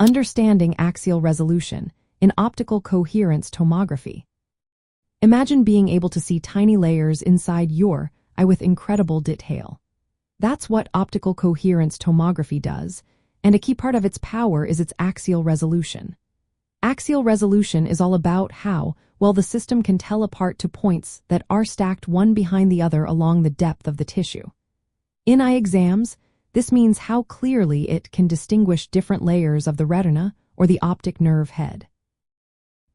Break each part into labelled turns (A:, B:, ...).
A: Understanding axial resolution in optical coherence tomography. Imagine being able to see tiny layers inside your eye with incredible detail. That's what optical coherence tomography does, and a key part of its power is its axial resolution. Axial resolution is all about how well the system can tell apart two points that are stacked one behind the other along the depth of the tissue. In eye exams, this means how clearly it can distinguish different layers of the retina or the optic nerve head.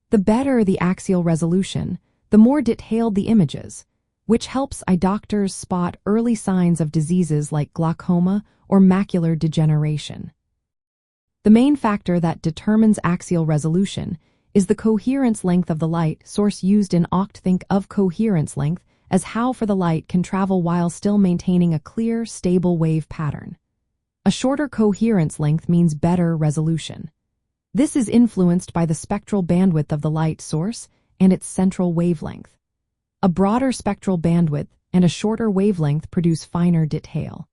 A: The better the axial resolution, the more detailed the images, which helps eye doctors spot early signs of diseases like glaucoma or macular degeneration. The main factor that determines axial resolution is the coherence length of the light source used in OCT. Think of coherence length as how far the light can travel while still maintaining a clear, stable wave pattern. A shorter coherence length means better resolution. This is influenced by the spectral bandwidth of the light source and its central wavelength. A broader spectral bandwidth and a shorter wavelength produce finer detail.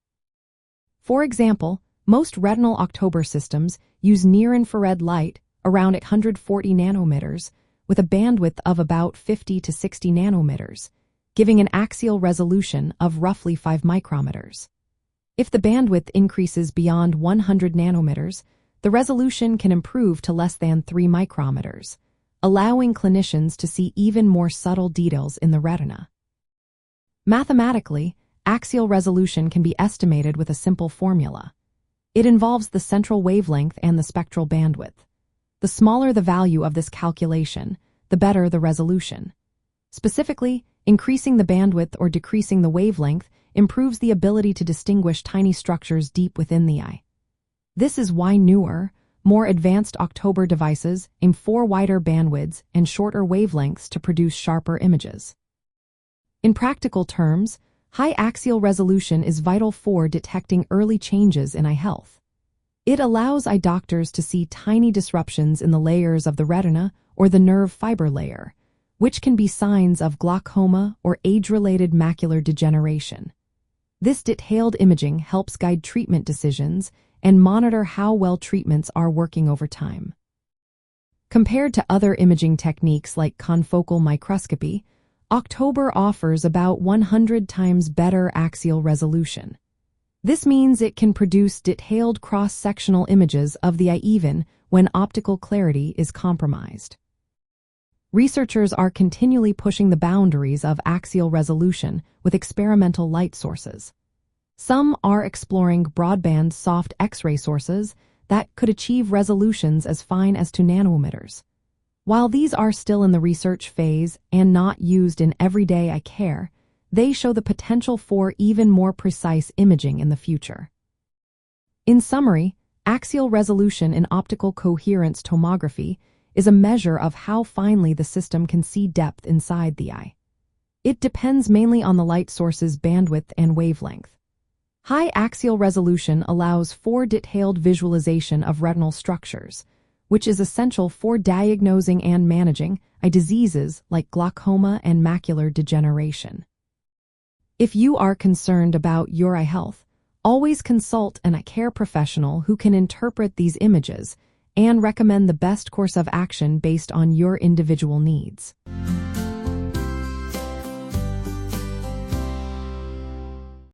A: For example, most retinal October systems use near-infrared light around 140 nanometers with a bandwidth of about 50 to 60 nanometers, giving an axial resolution of roughly 5 micrometers. If the bandwidth increases beyond 100 nanometers, the resolution can improve to less than 3 micrometers, allowing clinicians to see even more subtle details in the retina. Mathematically, axial resolution can be estimated with a simple formula. It involves the central wavelength and the spectral bandwidth. The smaller the value of this calculation, the better the resolution. Specifically, increasing the bandwidth or decreasing the wavelength improves the ability to distinguish tiny structures deep within the eye. This is why newer, more advanced October devices aim for wider bandwidths and shorter wavelengths to produce sharper images. In practical terms, high axial resolution is vital for detecting early changes in eye health. It allows eye doctors to see tiny disruptions in the layers of the retina or the nerve fiber layer, which can be signs of glaucoma or age-related macular degeneration. This detailed imaging helps guide treatment decisions and monitor how well treatments are working over time. Compared to other imaging techniques like confocal microscopy, October offers about 100 times better axial resolution. This means it can produce detailed cross-sectional images of the eye even when optical clarity is compromised. Researchers are continually pushing the boundaries of axial resolution with experimental light sources. Some are exploring broadband soft X-ray sources that could achieve resolutions as fine as 2 nanometers. While these are still in the research phase and not used in everyday eye care, they show the potential for even more precise imaging in the future. In summary, axial resolution in optical coherence tomography is a measure of how finely the system can see depth inside the eye. It depends mainly on the light source's bandwidth and wavelength. High axial resolution allows for detailed visualization of retinal structures, which is essential for diagnosing and managing eye diseases like glaucoma and macular degeneration. If you are concerned about your eye health, always consult an eye care professional who can interpret these images and recommend the best course of action based on your individual needs.